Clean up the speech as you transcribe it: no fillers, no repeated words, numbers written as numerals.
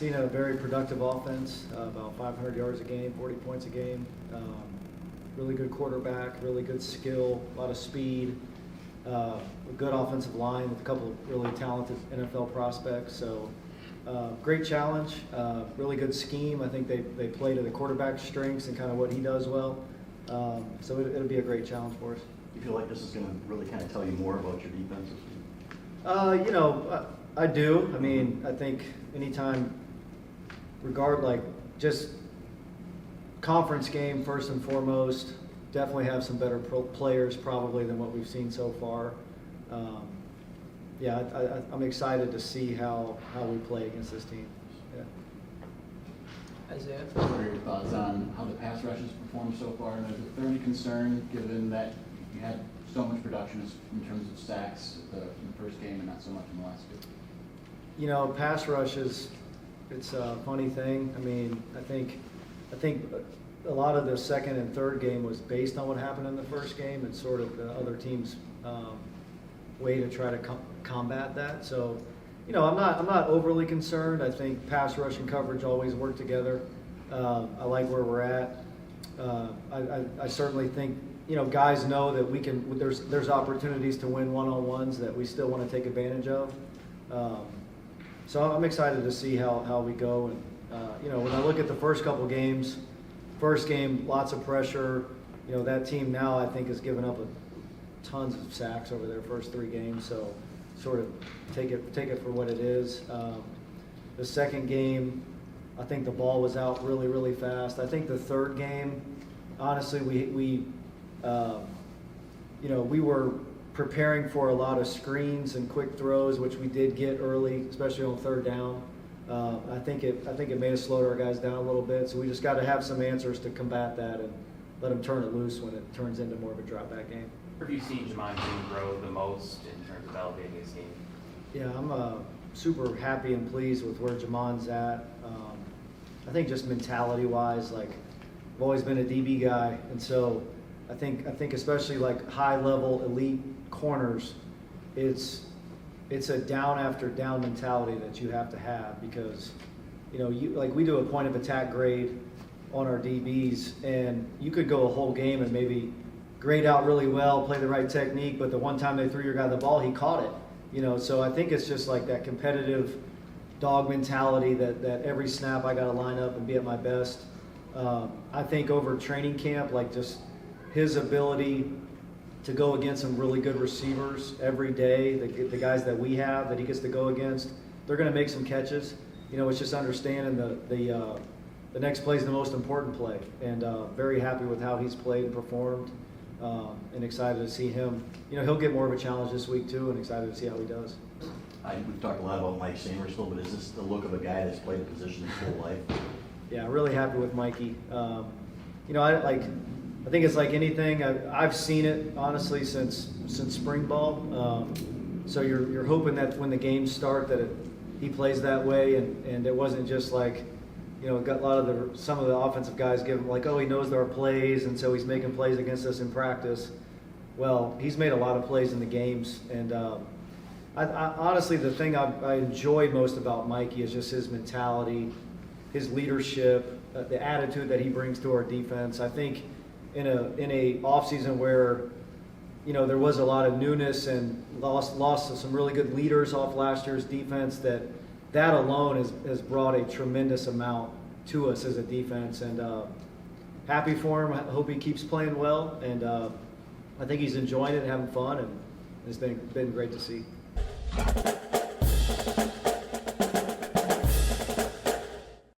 seen a very productive offense, about 500 yards a game, 40 points a game. Really good quarterback, really good skill, a lot of speed, a good offensive line with a couple of really talented NFL prospects. So great challenge, really good scheme. I think they play to the quarterback's strengths and kind of what he does well. So it'll be a great challenge for us. You feel like this is going to really kind of tell you more about your defense? I do. I mean, I think anytime, just conference game first and foremost, definitely have some better players probably than what we've seen so far. I'm excited to see how we play against this team. Yeah. Isaiah, what are your thoughts on how the pass rush has performed so far? And is there any concern given that you had so much production in terms of sacks in the first game and not so much in the last two? You know, pass rush it's a funny thing. I mean, I think a lot of the second and third game was based on what happened in the first game and sort of the other team's way to try to combat that. So, you know, I'm not overly concerned. I think pass rush and coverage always work together. I like where we're at. I certainly think, you know, guys know that we can. There's opportunities to win one-on-ones that we still want to take advantage of. So I'm excited to see how we go. And you know, when I look at the first couple games, first game lots of pressure. You know, that team now I think has given up tons of sacks over their first three games. So sort of take it for what it is. The second game, I think the ball was out really, really fast. I think the third game, honestly, we were preparing for a lot of screens and quick throws, which we did get early, especially on third down. I think it may have slowed our guys down a little bit. So we just got to have some answers to combat that and let them turn it loose when it turns into more of a drop back game. Where have you seen Jamon grow the most in terms of elevating his game? Yeah, I'm super happy and pleased with where Jamon's at. I think just mentality-wise, like I've always been a DB guy, and so I think especially like high-level elite corners, it's a down after down mentality that you have to have because, you know, we do a point of attack grade on our DBs, and you could go a whole game and maybe grade out really well, play the right technique, but the one time they threw your guy the ball, he caught it. You know, so I think it's just like that competitive dog mentality that every snap I got to line up and be at my best. I think over training camp, like just his ability to go against some really good receivers every day, the guys that we have that he gets to go against, they're going to make some catches. You know, it's just understanding the next play is the most important play, and very happy with how he's played and performed, and excited to see him. You know, he'll get more of a challenge this week too, and excited to see how he does. We've talked a lot about Mike Samersville, but is this the look of a guy that's played the position his whole life? Yeah, really happy with Mikey. You know, I think it's like anything. I've seen it honestly since spring ball. So you're hoping that when the games start that he plays that way, and it wasn't just like, you know, got a lot of some of the offensive guys give him like, oh, he knows our plays, and so he's making plays against us in practice. Well, he's made a lot of plays in the games, and I honestly, the thing I enjoy most about Mikey is just his mentality, his leadership, the attitude that he brings to our defense. I think in a offseason where, you know, there was a lot of newness and lost some really good leaders off last year's defense, that alone has brought a tremendous amount to us as a defense. And happy for him. I hope he keeps playing well. And I think he's enjoying it and having fun. And it's been great to see.